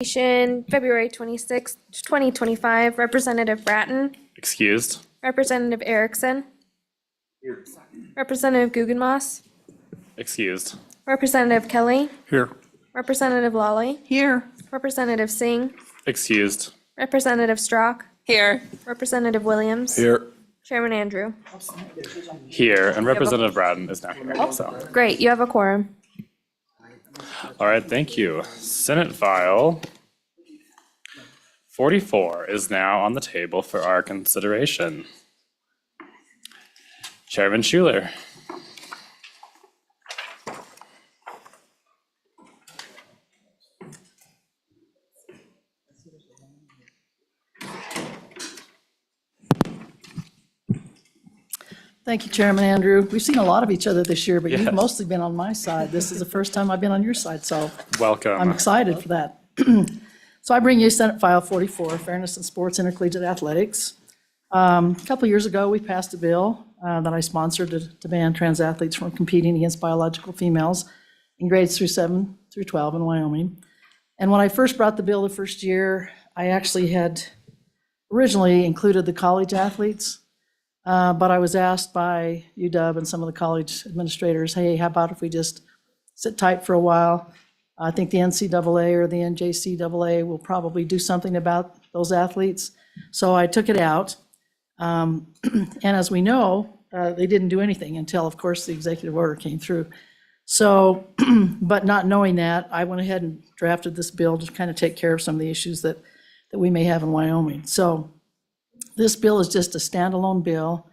February 26th, 2025, Representative Bratton, Excused. Representative Erickson, Representative Guggenmoss, Excused. Representative Kelly, Here. Representative Lawley, Here. Representative Singh, Excused. Representative Strock, Here. Representative Williams, Here. Chairman Andrew. Here, and Representative Bratton is now here, so. Great, you have a quorum. All right, thank you. Senate file 44 is now on the table for our consideration. Chairman Schuler. Thank you, Chairman Andrew. We've seen a lot of each other this year, but Yes. you've mostly been on my side. This is the first time I've been on your side, so I'm Welcome. excited for that. So I bring you Senate File 44, Fairness in Sports Intercollegiate Athletics. A couple years ago, we passed a bill that I sponsored to ban trans athletes from competing against biological females in grades through 7 through 12 in Wyoming. And when I first brought the bill the first year, I actually had originally included the college athletes. But I was asked by UW and some of the college administrators, hey, how about if we just sit tight for a while? I think the NCAA or the NJCAA will probably do something about those athletes. So I took it out. And as we know, they didn't do anything until, of course, the executive order came through. So, but not knowing that, I went ahead and drafted this bill to kind of take care of some of the issues that we may have in Wyoming. So this bill is just a standalone bill.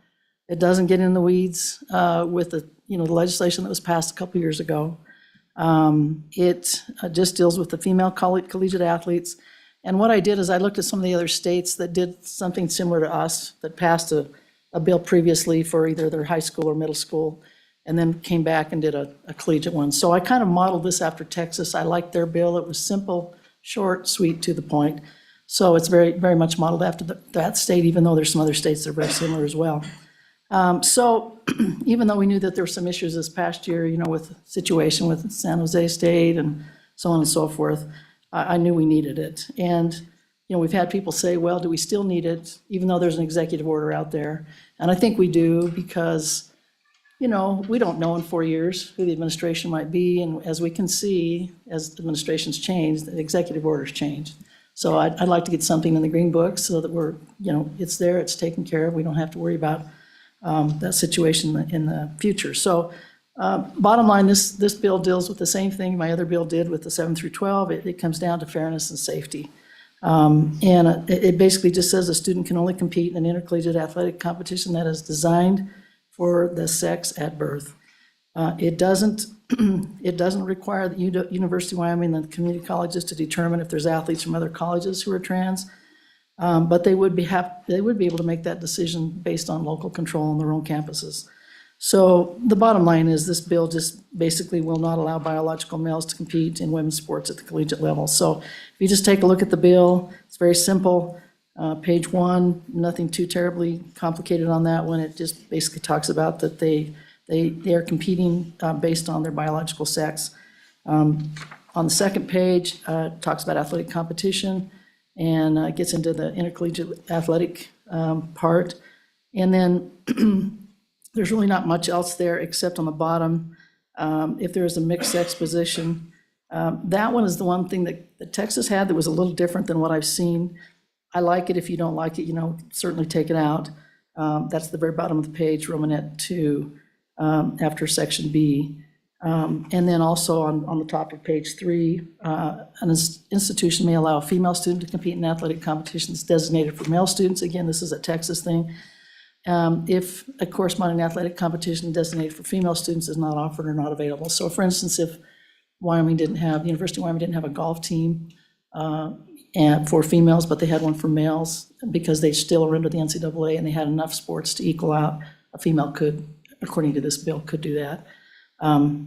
It doesn't get in the weeds with the legislation that was passed a couple years ago. It just deals with the female collegiate athletes. And what I did is I looked at some of the other states that did something similar to us, that passed a bill previously for either their high school or middle school, and then came back and did a collegiate one. So I kind of modeled this after Texas. I liked their bill. It was simple, short, sweet, to the point. So it's very, very much modeled after that state, even though there's some other states that are very similar as well. So even though we knew that there were some issues this past year, with the situation with San Jose State and so on and so forth, I knew we needed it. And, we've had people say, well, do we still need it, even though there's an executive order out there? And I think we do, because, we don't know in 4 years who the administration might be. And as we can see, as administrations change, the executive orders change. So I'd like to get something in the Green Book so that we're, it's there, it's taken care of. We don't have to worry about that situation in the future. So bottom line, this bill deals with the same thing my other bill did with the 7 through 12. It comes down to fairness and safety. And it basically just says a student can only compete in an intercollegiate athletic competition that is designed for the sex at birth. It doesn't require the University of Wyoming and the community colleges to determine if there's athletes from other colleges who are trans, but they would be able to make that decision based on local control on their own campuses. So the bottom line is this bill just basically will not allow biological males to compete in women's sports at the collegiate level. So if you just take a look at the bill, it's very simple. Page 1, nothing too terribly complicated on that one. It just basically talks about that they are competing based on their biological sex. On the second page, it talks about athletic competition and gets into the intercollegiate athletic part. And then there's really not much else there except on the bottom. If there is a mixed sex position, that one is the one thing that Texas had that was a little different than what I've seen. I like it. If you don't like it, certainly take it out. That's the very bottom of the page, Romanet 2. After section B. And then also on the top of page 3, an institution may allow a female student to compete in athletic competitions designated for male students. Again, this is a Texas thing. If a corresponding athletic competition designated for female students is not offered or not available. So for instance, if the University of Wyoming didn't have a golf team and for females, but they had one for males, because they still are under the NCAA and they had enough sports to equal out, a female could, according to this bill, could do that.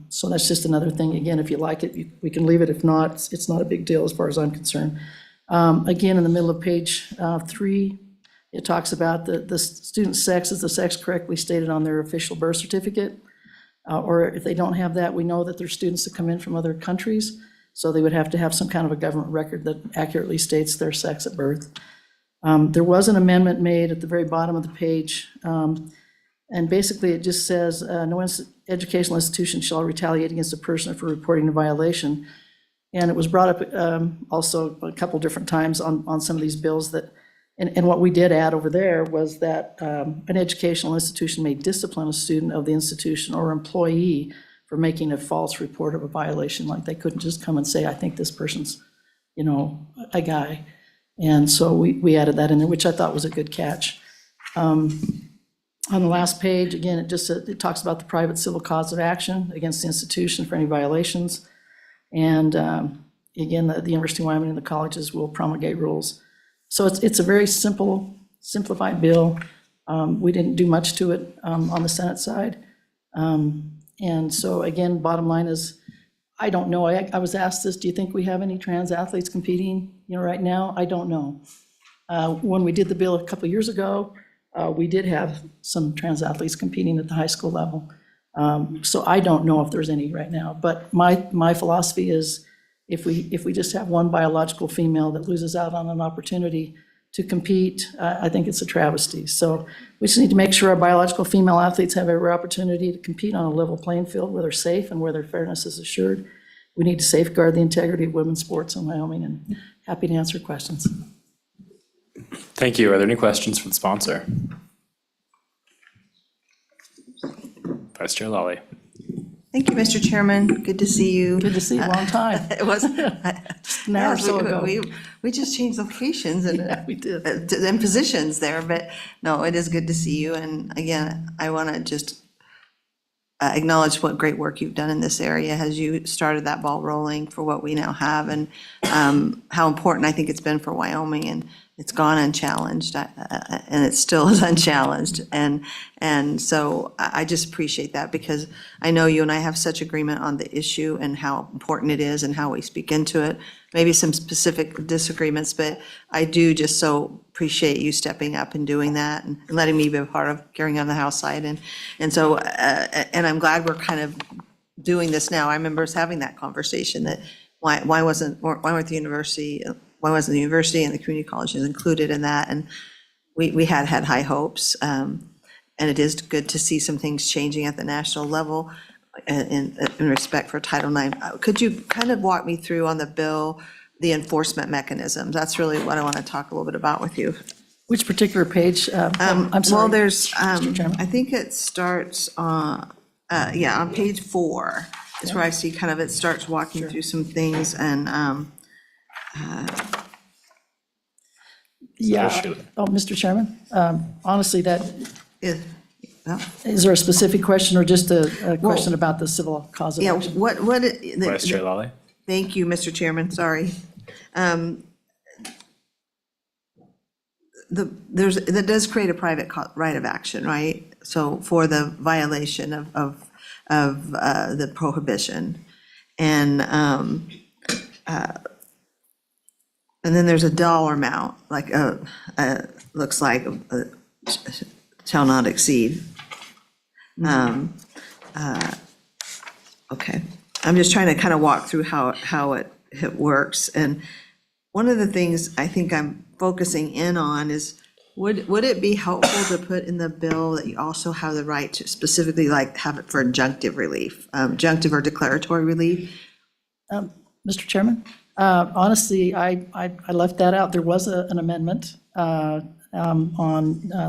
So that's just another thing. Again, if you like it, we can leave it. If not, it's not a big deal as far as I'm concerned. Again, in the middle of page 3, it talks about the student's sex is the sex correctly stated on their official birth certificate. Or if they don't have that, we know that there's students that come in from other countries. So they would have to have some kind of a government record that accurately states their sex at birth. There was an amendment made at the very bottom of the page, and basically it just says, no educational institution shall retaliate against a person for reporting a violation. And it was brought up also a couple different times on some of these bills that, and what we did add over there was that an educational institution may discipline a student of the institution or employee for making a false report of a violation. Like they couldn't just come and say, I think this person's, a guy. And so we added that in there, which I thought was a good catch. On the last page, again, it talks about the private civil cause of action against the institution for any violations. And again, the University of Wyoming and the colleges will promulgate rules. So it's a very simplified bill. We didn't do much to it on the Senate side. And so again, bottom line is, I don't know. I was asked this, do you think we have any trans athletes competing, right now? I don't know. When we did the bill a couple of years ago, we did have some trans athletes competing at the high school level. So I don't know if there's any right now, but my philosophy is if we just have one biological female that loses out on an opportunity to compete, I think it's a travesty. So we just need to make sure our biological female athletes have every opportunity to compete on a level playing field where they're safe and where their fairness is assured. We need to safeguard the integrity of women's sports in Wyoming, and happy to answer questions. Thank you. Are there any questions for the sponsor? Vice Chair Lawley. Thank you, Mr. Chairman. Good to see you. Good to see you, long time. It was An hour or so ago. We just changed locations and Yeah, we did. and positions there, but no, it is good to see you. And again, I want to just acknowledge what great work you've done in this area as you started that ball rolling for what we now have, and how important I think it's been for Wyoming, and it's gone unchallenged, and it still is unchallenged. And so I just appreciate that, because I know you and I have such agreement on the issue and how important it is and how we speak into it. Maybe some specific disagreements, but I do just so appreciate you stepping up and doing that and letting me be a part of carrying on the House side. And so, and I'm glad we're kind of doing this now. I remember us having that conversation that why weren't the university and the community colleges included in that? And we had high hopes. And it is good to see some things changing at the national level in respect for Title IX. Could you kind of walk me through on the bill, the enforcement mechanisms? That's really what I want to talk a little bit about with you. Which particular page? I'm sorry. Well, there's, Chairman. I think it starts on page 4 is where I see kind of, it starts walking through some things, and Yeah. Issue. Oh, Mr. Chairman, honestly, it- no. is there a specific question or just a question about the civil cause of Yeah, action? Vice Chair Lawley. Thank you, Mr. Chairman, sorry. That does create a private right of action, right? So for the violation of the prohibition. And then there's a dollar amount, like looks like shall not exceed. Okay, I'm just trying to kind of walk through how it works. And one of the things I think I'm focusing in on is, would it be helpful to put in the bill that you also have the right to specifically like have it for injunctive relief, injunctive or declaratory relief? Mr. Chairman, honestly, I left that out. There was an amendment on,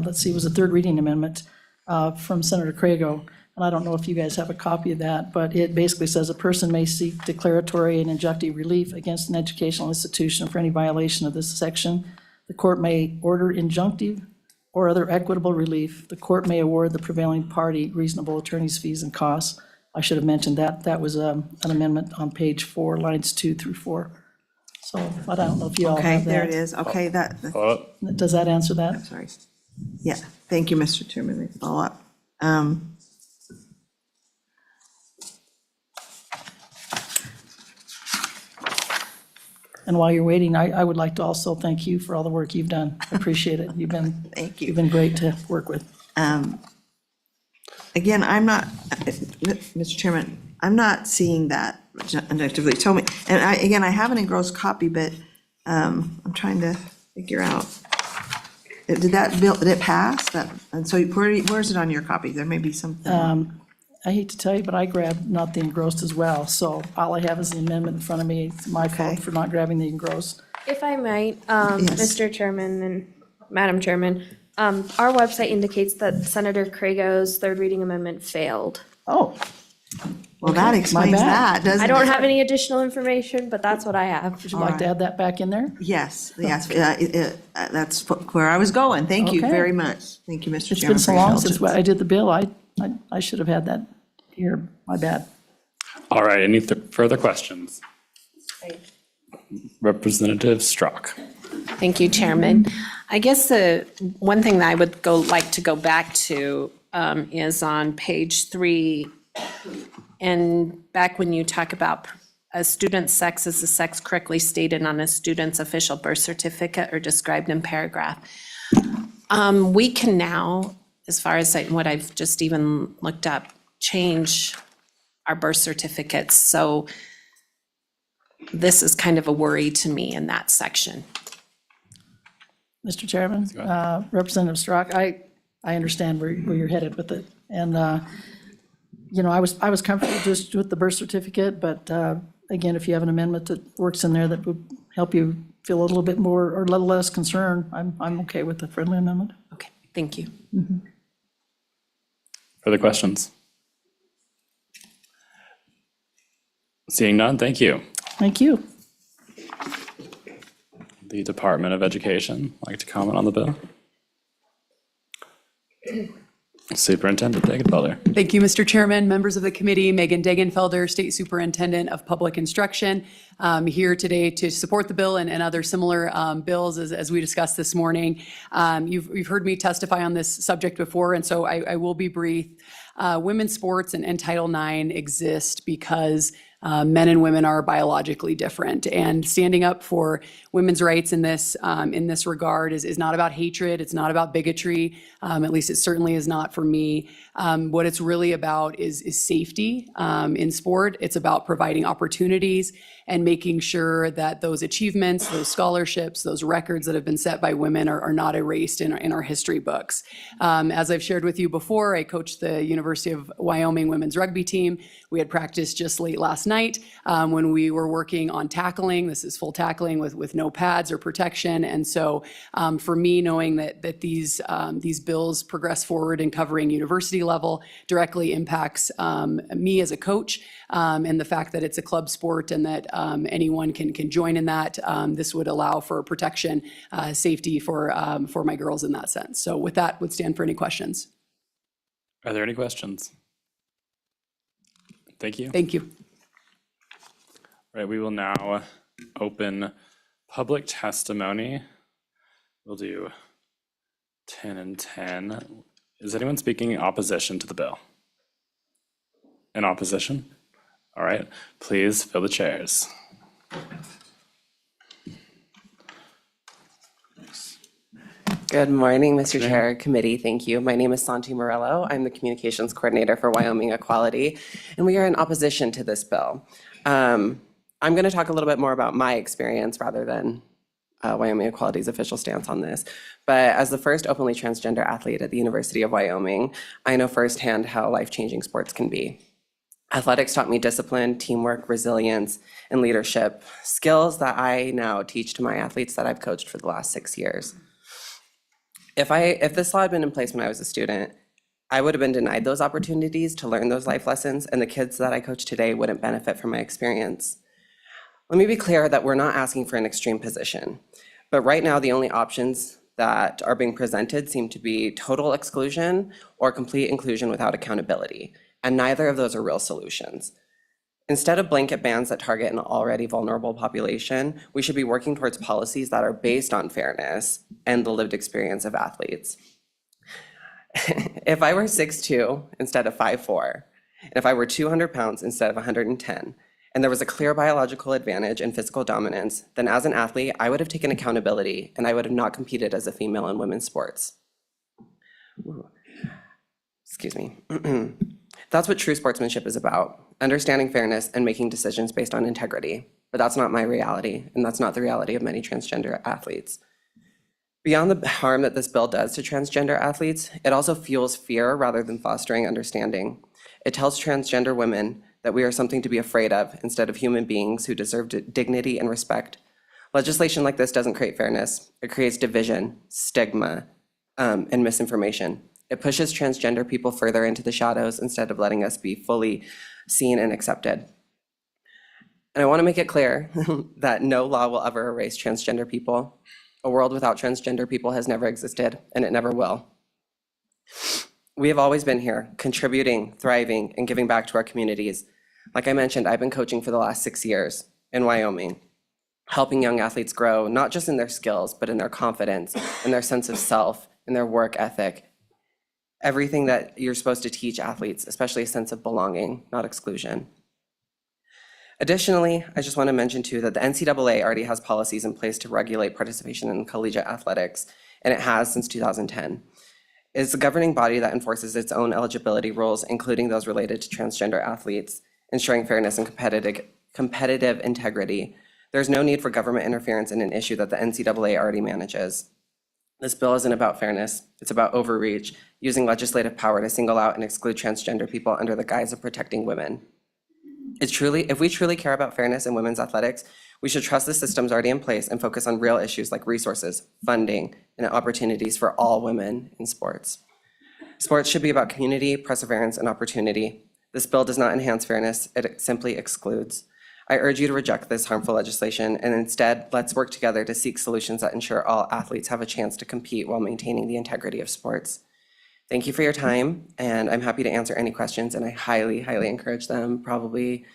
let's see, it was a third reading amendment from Senator Crago. And I don't know if you guys have a copy of that, but it basically says a person may seek declaratory and injunctive relief against an educational institution for any violation of this section. The court may order injunctive or other equitable relief. The court may award the prevailing party reasonable attorney's fees and costs. I should have mentioned that. That was an amendment on page 4, lines 2 through 4. So, but I don't know if you all Okay, have that. there it is. Okay, Follow up. Does that answer that? sorry. Yeah, thank you, Mr. Chairman. Let me follow up. And while you're waiting, I would like to also thank you for all the work you've done. I appreciate it. Thank you. You've been great to work with. Again, I'm not, Mr. Chairman, I'm not seeing that objectively told me. And again, I have an engrossed copy, but I'm trying to figure out. Did it pass? And so where's it on your copy? There may be something. I hate to tell you, but I grabbed not the engrossed as well, so all I have is the amendment in front of me. It's my fault Okay. for not grabbing the engrossed. If I might, Yes. Mr. Chairman and Madam Chairman, our website indicates that Senator Crago's third reading amendment failed. Oh, Well, that explains bad. that, doesn't it? I don't have any additional information, but that's what I have. would you like to add that back in there? Yes, that's where I was going. Thank you Okay. very much. Thank you, Mr. It's Chairman. been so for your long since indulgence. I did the bill, I should have had that here, my bad. All right, any further questions? Representative Strzok. Thank you, Chairman. I guess the one thing that I would like to go back to is on page 3. And back when you talk about a student's sex is the sex correctly stated on a student's official birth certificate or described in paragraph. We can now, as far as what I've just even looked up, change our birth certificates. So this is kind of a worry to me in that section. Mr. Chairman, Representative Strzok, I understand where you're headed with it. And, I was comfortable just with the birth certificate, but again, if you have an amendment that works in there that would help you feel a little bit more or a little less concerned, I'm okay with the friendly amendment. Okay, thank you. Further questions? Seeing none, thank you. Thank you. The Department of Education, like to comment on the bill? Superintendent Degenfelder. Thank you, Mr. Chairman, members of the committee, Megan Degenfelder, State Superintendent of Public Instruction, here today to support the bill and other similar bills as we discussed this morning. You've heard me testify on this subject before, and so I will be brief. Women's sports and Title IX exist because men and women are biologically different, and standing up for women's rights in this regard is not about hatred. It's not about bigotry. At least it certainly is not for me. What it's really about is safety in sport. It's about providing opportunities and making sure that those achievements, those scholarships, those records that have been set by women are not erased in our history books. As I've shared with you before, I coached the University of Wyoming women's rugby team. We had practice just late last night when we were working on tackling. This is full tackling with no pads or protection. And so for me, knowing that these bills progress forward and covering university level directly impacts me as a coach, and the fact that it's a club sport and that anyone can join in that, this would allow for protection, safety for my girls in that sense. So with that, would stand for any questions. Are there any questions? Thank you. Thank you. Right, we will now open public testimony. We'll do 10 and 10. Is anyone speaking in opposition to the bill? In opposition? All right, please fill the chairs. Good morning, Mr. Chair, Committee. Thank you. My name is Santi Morello. I'm the Communications Coordinator for Wyoming Equality, and we are in opposition to this bill. I'm going to talk a little bit more about my experience rather than Wyoming Equality's official stance on this. But as the first openly transgender athlete at the University of Wyoming, I know firsthand how life-changing sports can be. Athletics taught me discipline, teamwork, resilience, and leadership, skills that I now teach to my athletes that I've coached for the last 6 years. If this law had been in place when I was a student, I would have been denied those opportunities to learn those life lessons, and the kids that I coach today wouldn't benefit from my experience. Let me be clear that we're not asking for an extreme position, but right now the only options that are being presented seem to be total exclusion or complete inclusion without accountability, and neither of those are real solutions. Instead of blanket bans that target an already vulnerable population, we should be working towards policies that are based on fairness and the lived experience of athletes. If I were 6'2" instead of 5'4", and if I were 200 pounds instead of 110, and there was a clear biological advantage in physical dominance, then as an athlete, I would have taken accountability and I would have not competed as a female in women's sports. Ooh. Excuse me. That's what true sportsmanship is about, understanding fairness and making decisions based on integrity. But that's not my reality, and that's not the reality of many transgender athletes. Beyond the harm that this bill does to transgender athletes, it also fuels fear rather than fostering understanding. It tells transgender women that we are something to be afraid of instead of human beings who deserve dignity and respect. Legislation like this doesn't create fairness. It creates division, stigma, and misinformation. It pushes transgender people further into the shadows instead of letting us be fully seen and accepted. And I want to make it clear that no law will ever erase transgender people. A world without transgender people has never existed, and it never will. We have always been here, contributing, thriving, and giving back to our communities. Like I mentioned, I've been coaching for the last 6 years in Wyoming, helping young athletes grow, not just in their skills, but in their confidence, in their sense of self, in their work ethic. Everything that you're supposed to teach athletes, especially a sense of belonging, not exclusion. Additionally, I just want to mention too that the NCAA already has policies in place to regulate participation in collegiate athletics, and it has since 2010. It's a governing body that enforces its own eligibility rules, including those related to transgender athletes, ensuring fairness and competitive integrity. There's no need for government interference in an issue that the NCAA already manages. This bill isn't about fairness, it's about overreach, using legislative power to single out and exclude transgender people under the guise of protecting women. If we truly care about fairness in women's athletics, we should trust the systems already in place and focus on real issues like resources, funding, and opportunities for all women in sports. Sports should be about community, perseverance, and opportunity. This bill does not enhance fairness, it simply excludes. I urge you to reject this harmful legislation, and instead, let's work together to seek solutions that ensure all athletes have a chance to compete while maintaining the integrity of sports. Thank you for your time, and I'm happy to answer any questions, and I highly, highly encourage them, probably,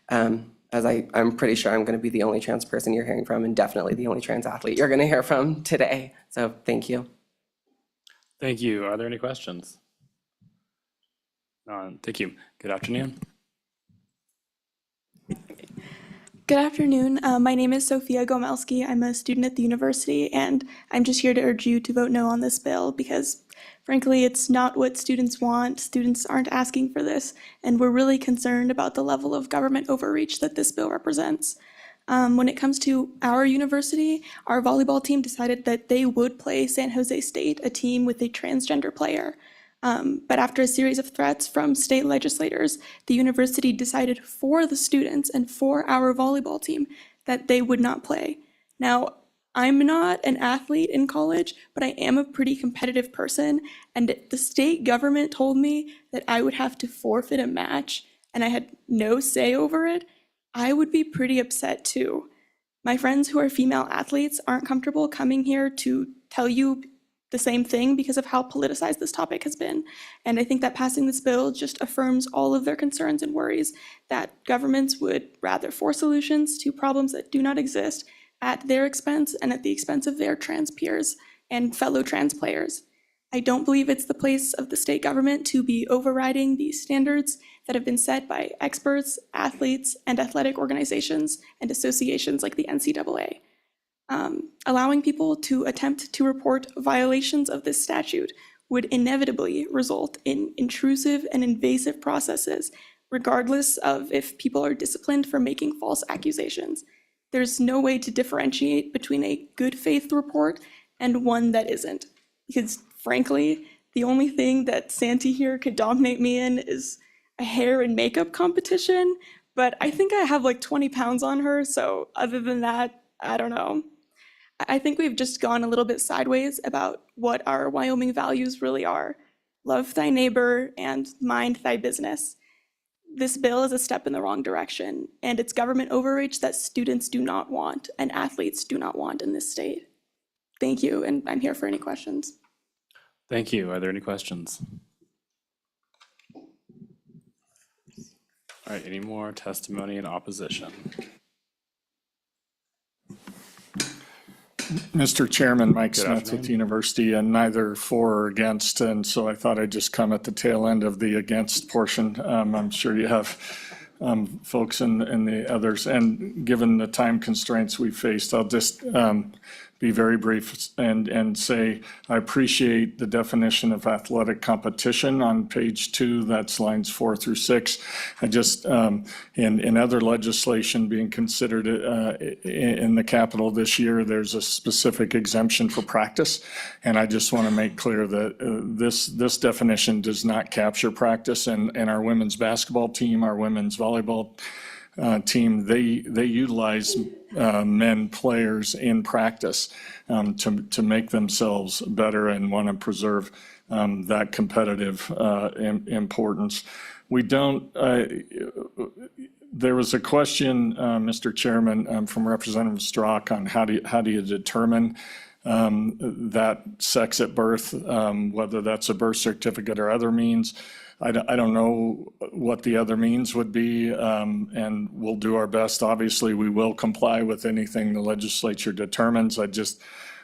as I'm pretty sure I'm going to be the only trans person you're hearing from, and definitely the only trans athlete you're going to hear from today. So thank you. Thank you. Are there any questions? Thank you. Good afternoon. Good afternoon. My name is Sophia Gomelski. I'm a student at the university, and I'm just here to urge you to vote no on this bill because, frankly, it's not what students want. Students aren't asking for this, and we're really concerned about the level of government overreach that this bill represents. When it comes to our university, our volleyball team decided that they would play San Jose State, a team with a transgender player. But after a series of threats from state legislators, the university decided for the students and for our volleyball team that they would not play. Now, I'm not an athlete in college, but I am a pretty competitive person, and the state government told me that I would have to forfeit a match, and I had no say over it. I would be pretty upset too. My friends who are female athletes aren't comfortable coming here to tell you the same thing because of how politicized this topic has been. And I think that passing this bill just affirms all of their concerns and worries that governments would rather force solutions to problems that do not exist at their expense and at the expense of their trans peers and fellow trans players. I don't believe it's the place of the state government to be overriding these standards that have been set by experts, athletes, and athletic organizations and associations like the NCAA. Allowing people to attempt to report violations of this statute would inevitably result in intrusive and invasive processes, regardless of if people are disciplined for making false accusations. There's no way to differentiate between a good faith report and one that isn't. Because frankly, the only thing that Santi here could dominate me in is a hair and makeup competition, but I think I have like 20 pounds on her, so other than that, I don't know. I think we've just gone a little bit sideways about what our Wyoming values really are. Love thy neighbor and mind thy business. This bill is a step in the wrong direction, and it's government overreach that students do not want and athletes do not want in this state. Thank you, and I'm here for any questions. Thank you. Are there any questions? All right, any more testimony in opposition? Mr. Chairman, Mike Good Smith afternoon. with the university, and neither for or against, and so I thought I'd just come at the tail end of the against portion. I'm sure you have folks and the others, and given the time constraints we faced, I'll just be very brief and say, I appreciate the definition of athletic competition on page 2, that's lines 4 through 6. I just, in other legislation being considered in the Capitol this year, there's a specific exemption for practice. And I just want to make clear that this definition does not capture practice. And our women's basketball team, our women's volleyball team, they utilize men players in practice to make themselves better and want to preserve that competitive importance. We don't, there was a question, Mr. Chairman, from Representative Strzok on how do you determine that sex at birth, whether that's a birth certificate or other means. I don't know what the other means would be, and we'll do our best. Obviously, we will comply with anything the legislature determines. I just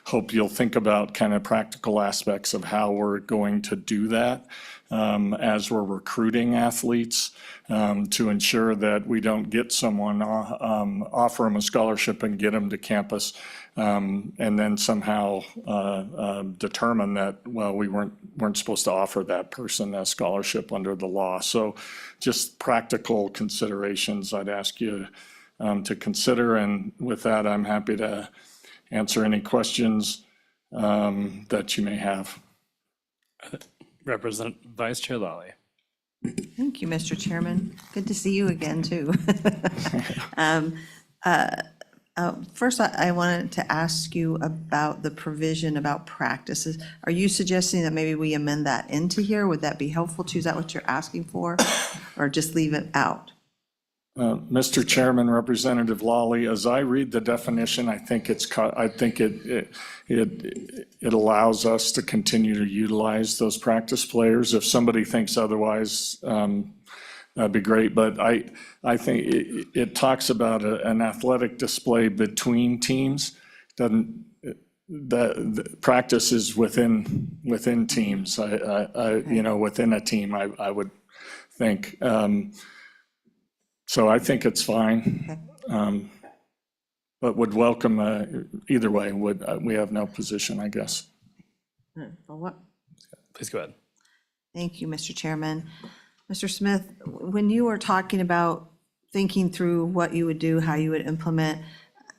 hope you'll think about kind of practical aspects of how we're going to do that as we're recruiting athletes to ensure that we don't get someone, offer them a scholarship and get them to campus and then somehow determine that, well, we weren't supposed to offer that person a scholarship under the law. So just practical considerations I'd ask you to consider. And with that, I'm happy to answer any questions that you may have. Vice Chair Lally. Thank you, Mr. Chairman. Good to see you again, too. First, I wanted to ask you about the provision about practices. Are you suggesting that maybe we amend that into here? Would that be helpful to you? Is that what you're asking for? Or just leave it out? Mr. Chairman, Representative Lawley, as I read the definition, I think it allows us to continue to utilize those practice players. If somebody thinks otherwise, that'd be great. But I think it talks about an athletic display between teams. The practice is within teams. Within a team, I would think. So I think it's fine, but would welcome either way. We have no position, I guess. Please go ahead. Thank you, Mr. Chairman. Mr. Smith, when you were talking about thinking through what you would do, how you would implement,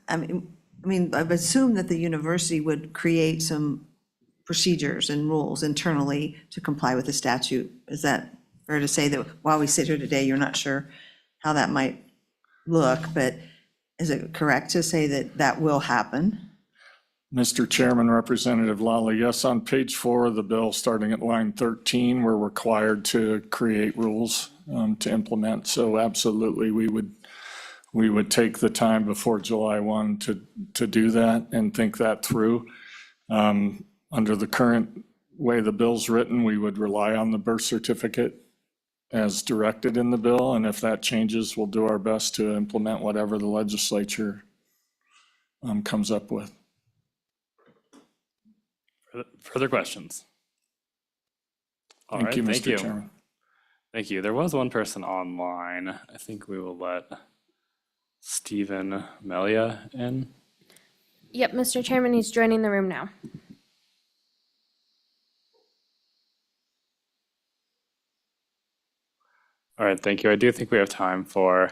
I mean, I've assumed that the university would create some procedures and rules internally to comply with the statute. Is that fair to say that while we sit here today, you're not sure how that might look, but is it correct to say that that will happen? Mr. Chairman, Representative Lawley, yes, on page 4 of the bill, starting at line 13, we're required to create rules to implement. So absolutely, we would take the time before July 1 to do that and think that through. Under the current way the bill's written, we would rely on the birth certificate as directed in the bill, and if that changes, we'll do our best to implement whatever the legislature comes up with. Further questions? All Thank right, you, thank Mr. you. Chairman. Thank you. There was one person online. I think we will let Stephen Melia in. Yep, Mr. Chairman, he's joining the room now. All right, thank you. I do think we have time for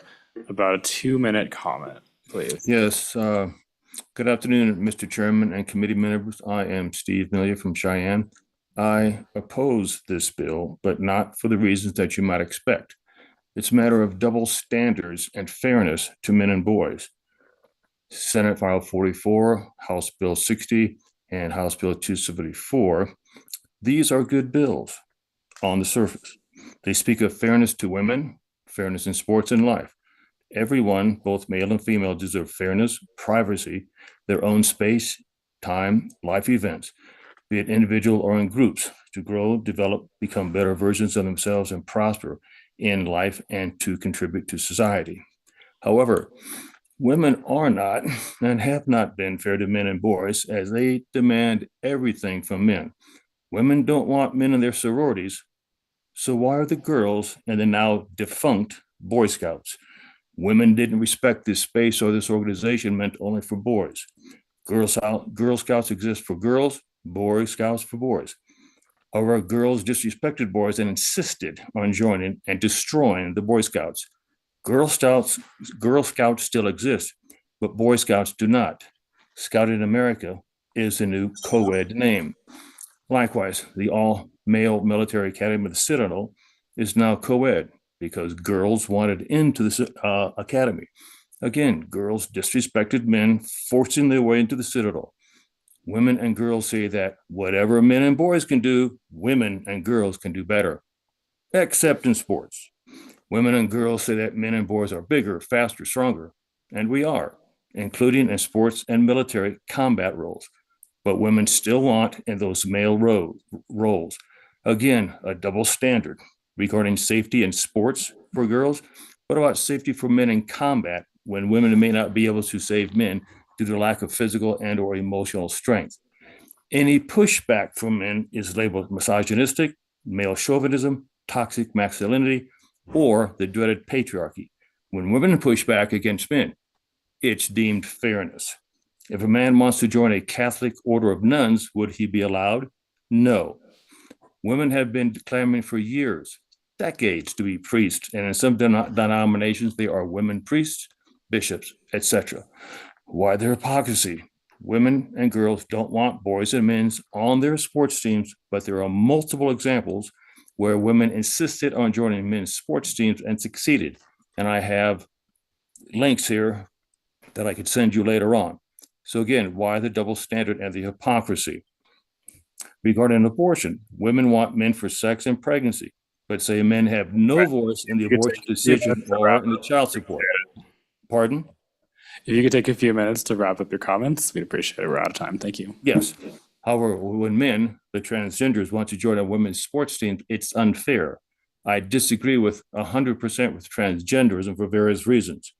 about a 2-minute comment, please. Yes, good afternoon, Mr. Chairman and committee members. I am Steve Melia from Cheyenne. I oppose this bill, but not for the reasons that you might expect. It's a matter of double standards and fairness to men and boys. Senate File 44, House Bill 60, and House Bill 274. These are good bills on the surface. They speak of fairness to women, fairness in sports and life. Everyone, both male and female, deserve fairness, privacy, their own space, time, life events, be it individual or in groups, to grow, develop, become better versions of themselves and prosper in life and to contribute to society. However, women are not and have not been fair to men and boys as they demand everything from men. Women don't want men in their sororities, so why are the girls and the now defunct Boy Scouts? Women didn't respect this space or this organization meant only for boys. Girl Scouts exist for girls, Boy Scouts for boys. However, girls disrespected boys and insisted on joining and destroying the Boy Scouts. Girl Scouts still exist, but Boy Scouts do not. Scouting America is the new co-ed name. Likewise, the all-male military academy of the Citadel is now co-ed because girls wanted into the academy. Again, girls disrespected men, forcing their way into the Citadel. Women and girls say that whatever men and boys can do, women and girls can do better, except in sports. Women and girls say that men and boys are bigger, faster, stronger, and we are, including in sports and military combat roles. But women still want in those male roles. Again, a double standard regarding safety in sports for girls. What about safety for men in combat when women may not be able to save men due to lack of physical and or emotional strength? Any pushback from men is labeled misogynistic, male chauvinism, toxic masculinity, or the dreaded patriarchy. When women push back against men, it's deemed fairness. If a man wants to join a Catholic order of nuns, would he be allowed? No. Women have been clamoring for years, decades, to be priests, and in some denominations, they are women priests, bishops, etc. Why the hypocrisy? Women and girls don't want boys and men on their sports teams, but there are multiple examples where women insisted on joining men's sports teams and succeeded. And I have links here that I could send you later on. So again, why the double standard and the hypocrisy? Regarding abortion, women want men for sex and pregnancy, but say men have no voice in the abortion decision or in the child support. Pardon? If you could take a few minutes to wrap up your comments, we'd appreciate it. We're out of time. Thank you. Yes. However, when men, the transgenders, want to join a women's sports team, it's unfair. I disagree with 100% with transgenderism for various reasons.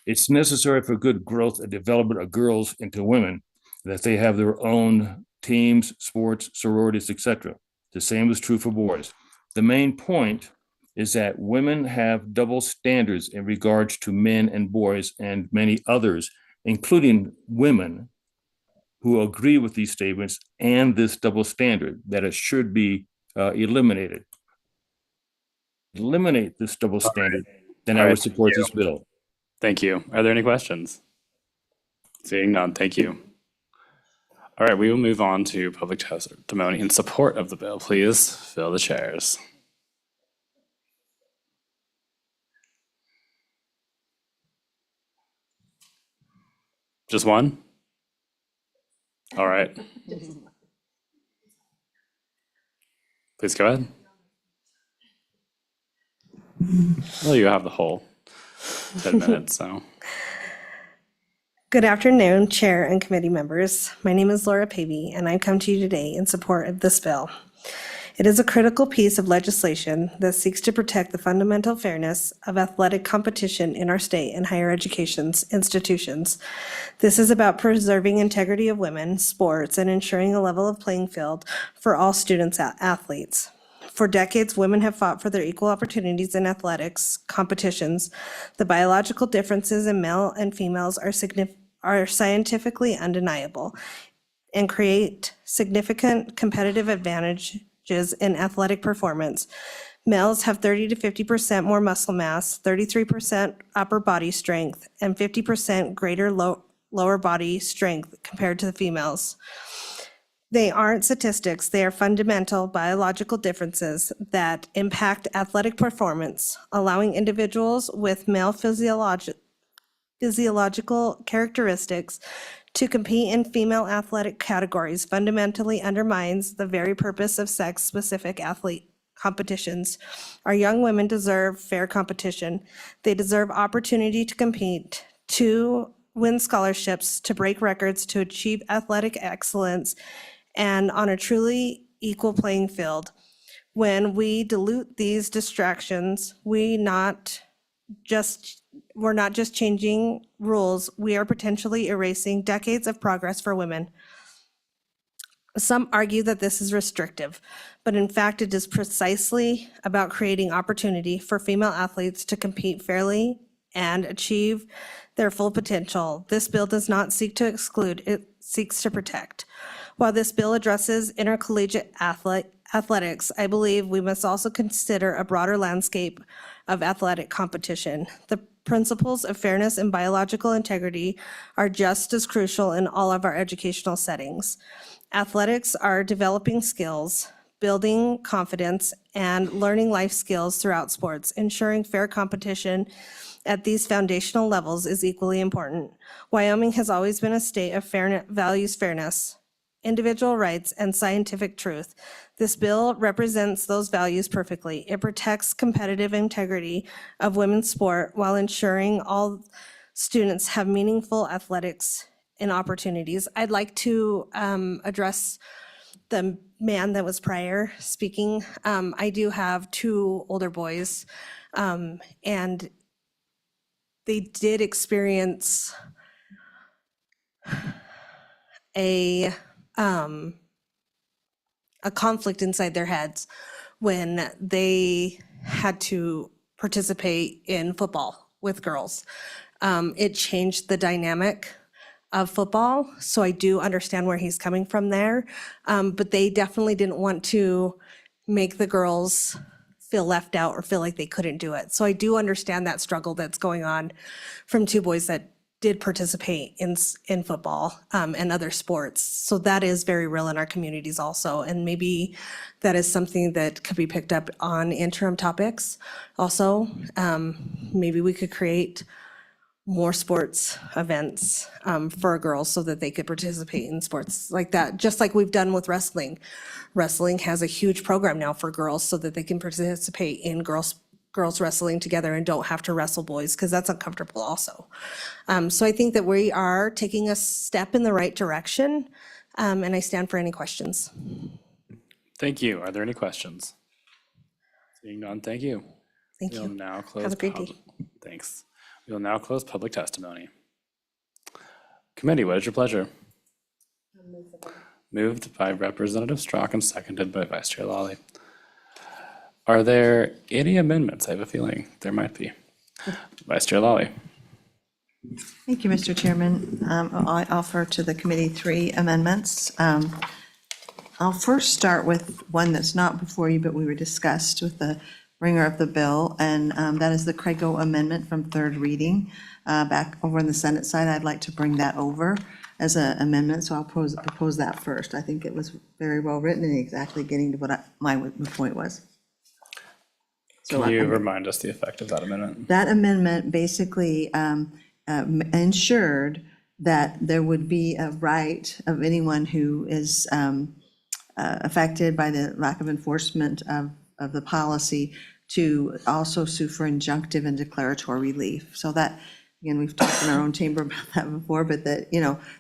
It's necessary for good growth and development of girls into women, that they have their own teams, sports, sororities, etc. The same is true for boys. The main point is that women have double standards in regards to men and boys and many others, including women who agree with these statements and this double standard, that it should be eliminated. Eliminate this double standard, then I would support this bill. Thank you. Are there any questions? Seeing none, thank you. All right, we will move on to public testimony in support of the bill. Please fill the chairs. Just one? All right. Please go ahead. Well, you have the whole 10 minutes, so. Good afternoon, Chair and committee members. My name is Laura Pavey, and I come to you today in support of this bill. It is a critical piece of legislation that seeks to protect the fundamental fairness of athletic competition in our state and higher education institutions. This is about preserving integrity of women's sports and ensuring a level of playing field for all students athletes. For decades, women have fought for their equal opportunities in athletics competitions. The biological differences in male and females are scientifically undeniable and create significant competitive advantages in athletic performance. Males have 30 to 50% more muscle mass, 33% upper body strength, and 50% greater lower body strength compared to the females. They aren't statistics, they are fundamental biological differences that impact athletic performance, allowing individuals with male physiological characteristics to compete in female athletic categories fundamentally undermines the very purpose of sex-specific athlete competitions. Our young women deserve fair competition. They deserve opportunity to compete, to win scholarships, to break records, to achieve athletic excellence, and on a truly equal playing field. When we dilute these distractions, we're not just changing rules, we are potentially erasing decades of progress for women. Some argue that this is restrictive, but in fact, it is precisely about creating opportunity for female athletes to compete fairly and achieve their full potential. This bill does not seek to exclude, it seeks to protect. While this bill addresses intercollegiate athletics, I believe we must also consider a broader landscape of athletic competition. The principles of fairness and biological integrity are just as crucial in all of our educational settings. Athletics are developing skills, building confidence, and learning life skills throughout sports. Ensuring fair competition at these foundational levels is equally important. Wyoming has always been a state of values fairness, individual rights, and scientific truth. This bill represents those values perfectly. It protects competitive integrity of women's sport while ensuring all students have meaningful athletics and opportunities. I'd like to address the man that was prior speaking. I do have 2 older boys, and they did experience a conflict inside their heads when they had to participate in football with girls. It changed the dynamic of football, so I do understand where he's coming from there. But they definitely didn't want to make the girls feel left out or feel like they couldn't do it. So I do understand that struggle that's going on from 2 boys that did participate in football and other sports. So that is very real in our communities also. And maybe that is something that could be picked up on interim topics also. Maybe we could create more sports events for girls so that they could participate in sports like that, just like we've done with wrestling. Wrestling has a huge program now for girls so that they can participate in girls wrestling together and don't have to wrestle boys, because that's uncomfortable also. So I think that we are taking a step in the right direction, and I stand for any questions. Thank you. Are there any questions? Seeing none, thank you. Thank We'll you. now close. Have a great day. Thanks. We will now close public testimony. Committee, what is your pleasure? Moved by Representative Strzok and seconded by Vice Chair Lawley. Are there any amendments? I have a feeling there might be. Vice Chair Lawley. Thank you, Mr. Chairman. I offer to the committee 3 amendments. I'll first start with one that's not before you, but we were discussed with the bringer of the bill, and that is the Crago amendment from 3rd reading. Back over on the Senate side, I'd like to bring that over as an amendment, so I'll propose that first. I think it was very well written and exactly getting to what my point was. So Can you remind us the effect of that amendment? that amendment basically ensured that there would be a right of anyone who is affected by the lack of enforcement of the policy to also sue for injunctive and declaratory relief. So that, again, we've talked in our own chamber about that before, but that,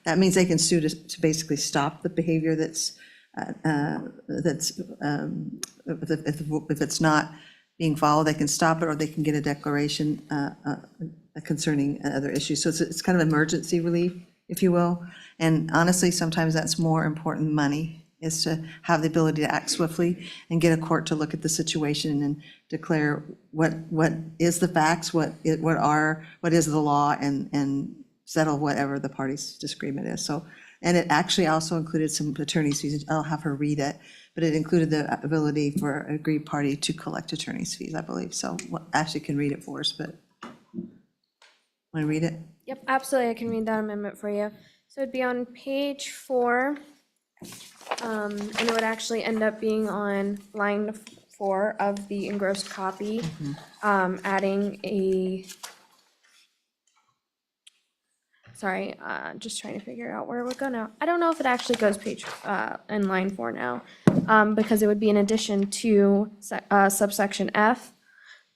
that means they can sue to basically stop the behavior if it's not being followed, they can stop it, or they can get a declaration concerning other issues. So it's kind of emergency relief, if you will. And honestly, sometimes that's more important than money, is to have the ability to act swiftly and get a court to look at the situation and declare what is the facts, what is the law, and settle whatever the party's disagreement is. So, and it actually also included some attorney's fees. I'll have her read it, but it included the ability for an aggrieved party to collect attorney's fees, I believe. So Ashley can read it for us, but want to read it? Yep, absolutely, I can read that amendment for you. So it'd be on page 4, and it would actually end up being on line 4 of the engrossed copy, adding a, sorry, just trying to figure out where it would go now. I don't know if it actually goes page, in line 4 now, because it would be in addition to subsection F.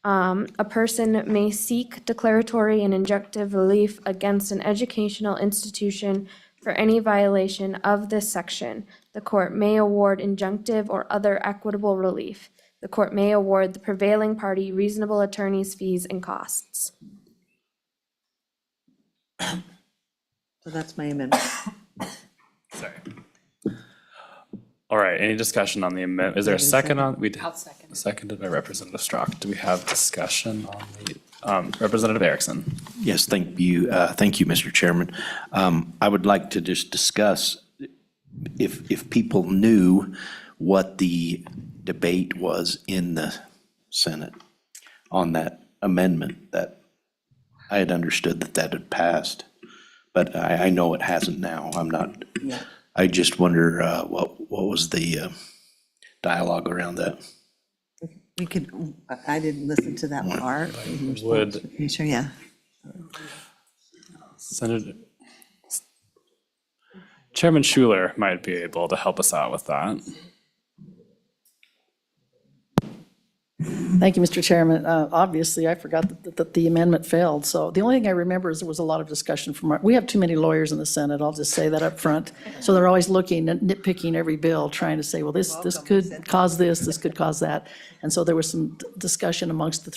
A person may seek declaratory and injunctive relief against an educational institution for any violation of this section. The court may award injunctive or other equitable relief. The court may award the prevailing party reasonable attorney's fees and costs. So that's my amendment. Sorry. All right, any discussion on the amendment? Is there a second on? We did. I'll second. Seconded by Representative Strzok. Do we have discussion on the Representative Erickson. Yes, thank you. Thank you, Mr. Chairman. I would like to just discuss if people knew what the debate was in the Senate on that amendment, that I had understood that had passed, but I know it hasn't now. I'm not, I just wonder what was the dialogue around that? We could, I didn't listen to that part. Would Sure, yeah. Senator Chairman Schuler might be able to help us out with that. Thank you, Mr. Chairman. Obviously, I forgot that the amendment failed. So the only thing I remember is there was a lot of discussion we have too many lawyers in the Senate. I'll just say that up front. So they're always looking and nitpicking every bill, trying to say, well, this could cause this could cause that. And so there was some discussion amongst the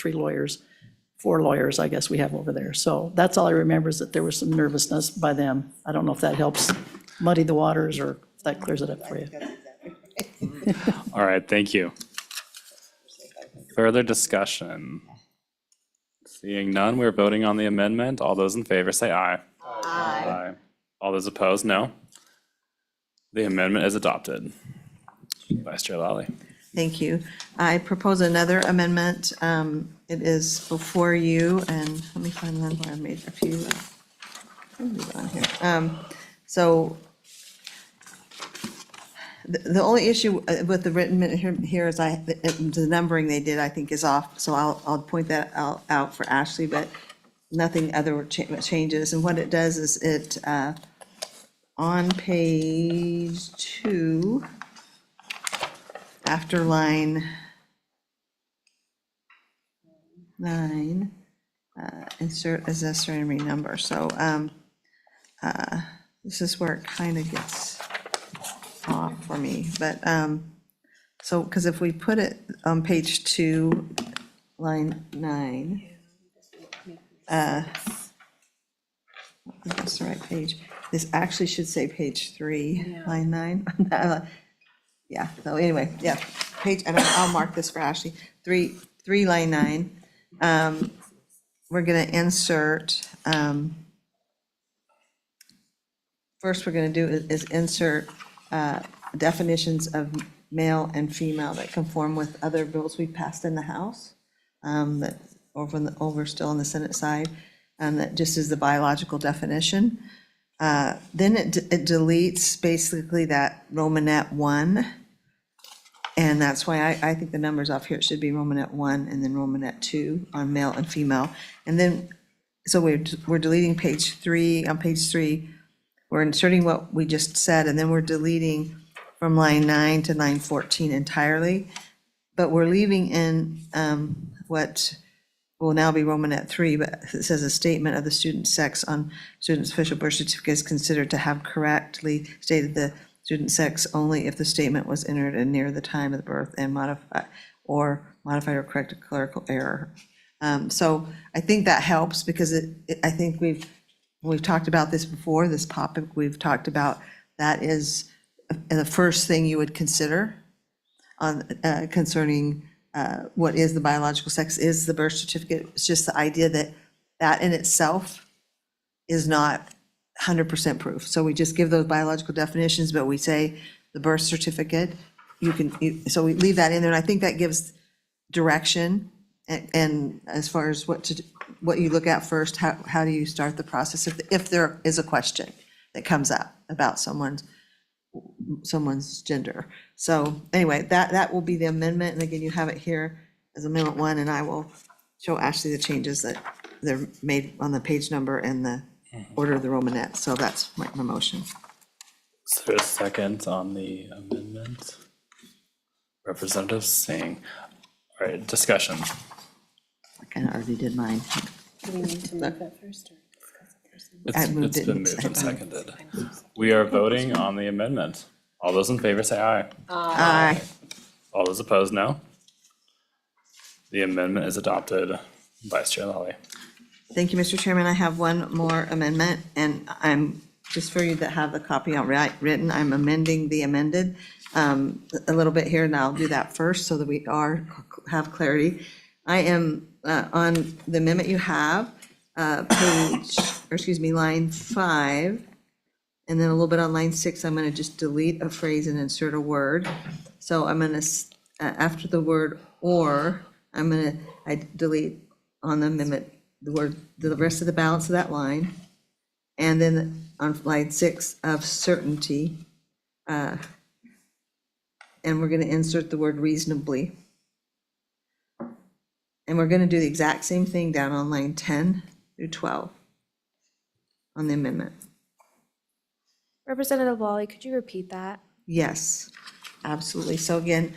four lawyers, I guess we have over there. So that's all I remember, is that there was some nervousness by them. I don't know if that helps muddy the waters or if that clears it up for you. All right, thank you. Further discussion? Seeing none, we're voting on the amendment. All those in favor say aye. Aye. All those opposed, no. The amendment is adopted. Vice Chair Lally. Thank you. I propose another amendment. It is before you, and let me find one where I made a few. On here. So the only issue with the written minute here is the numbering they did, I think, is off. So I'll point that out for Ashley, but nothing other changes. And what it does is it, on page 2, after line 9, insert accessory number. So this is where it kind of gets off for me, but so because if we put it on page 2, line 9, I think that's the right page. This actually should say page 3, line 9. Yeah, so anyway, yeah, page, and I'll mark this for Ashley. 3, line 9. We're gonna insert, first we're gonna do is insert definitions of male and female that conform with other bills we passed in the House, that over still on the Senate side, that just is the biological definition. Then it deletes basically that Romanet 1, and that's why I think the numbers off here, it should be Romanet 1 and then Romanet 2 on male and female. And then, so we're deleting page 3, on page 3, we're inserting what we just said, and then we're deleting from line 9 to line 14 entirely. But we're leaving in what will now be Romanet 3, but it says a statement of the student's sex on student's official birth certificate is considered to have correctly stated the student's sex only if the statement was entered in near the time of the birth and modified or corrected clerical error. So I think that helps because I think we've talked about this before, this topic we've talked about, that is the first thing you would consider on concerning what is the biological sex, is the birth certificate. It's just the idea that that in itself is not 100% proof. So we just give those biological definitions, but we say the birth certificate, so we leave that in there, and I think that gives direction. And as far as what you look at first, how do you start the process if there is a question that comes up about someone's gender. So anyway, that will be the amendment, and again, you have it here as Amendment 1, and I will show Ashley the changes that they're made on the page number and the order of the Romanet. So that's my motion. Is there a second on the amendment? Representative Singh. All right, discussion. I kind of already did mine. Do we need to move that first? I moved It's it been and moved and seconded. seconded. We are voting on the amendment. All those in favor say aye. Aye. All those opposed, no. The amendment is adopted. Vice Chair Lally. Thank you, Mr. Chairman. I have one more amendment, and I'm, just for you that have the copy written, I'm amending the amended a little bit here, and I'll do that first so that we have clarity. I am on the amendment you have, line 5, and then a little bit on line 6, I'm going to just delete a phrase and insert a word. So I'm going to, after the word "or," I delete on the amendment, the rest of the balance of that line. And then on line 6 of certainty, and we're going to insert the word "reasonably." And we're going to do the exact same thing down on line 10 through 12 on the amendment. Representative Lawley, could you repeat that? Yes, absolutely. So again,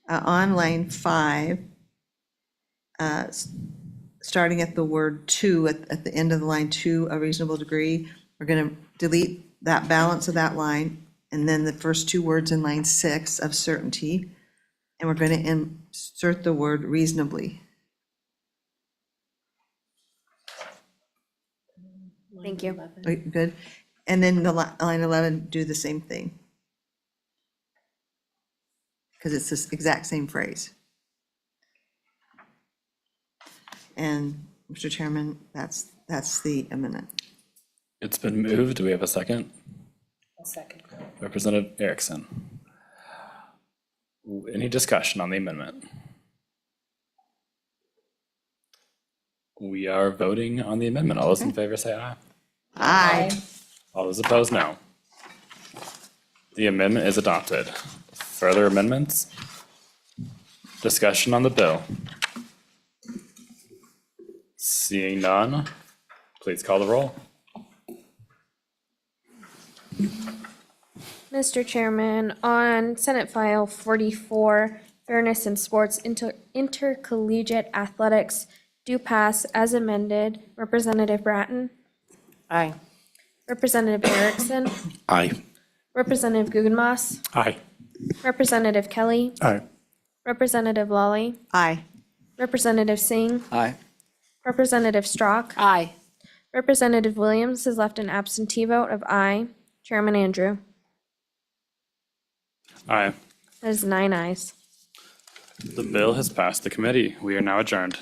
on line 5, starting at the word "to," at the end of the line, "to a reasonable degree," we're going to delete that balance of that line, and then the first 2 words in line 6 of certainty, and we're going to insert the word "reasonably." Thank you. Wait, good. And then the line 11, do the same thing. Because it's this exact same phrase. And, Mr. Chairman, that's the amendment. It's been moved. Do we have a second? A second. Representative Erickson. Any discussion on the amendment? We are voting on the amendment. All those in favor say aye. Aye. All those opposed, no. The amendment is adopted. Further amendments? Discussion on the bill? Seeing none, please call the roll. Mr. Chairman, on Senate File 44, Fairness in Sports Intercollegiate Athletics do pass as amended. Representative Bratton? Aye. Representative Erickson? Aye. Representative Guggenmoss? Aye. Representative Kelly? Aye. Representative Lawley? Aye. Representative Singh? Aye. Representative Strock? Aye. Representative Williams is left an absentee vote of aye. Chairman Andrew? Aye. That is 9 ayes. The bill has passed the committee. We are now adjourned.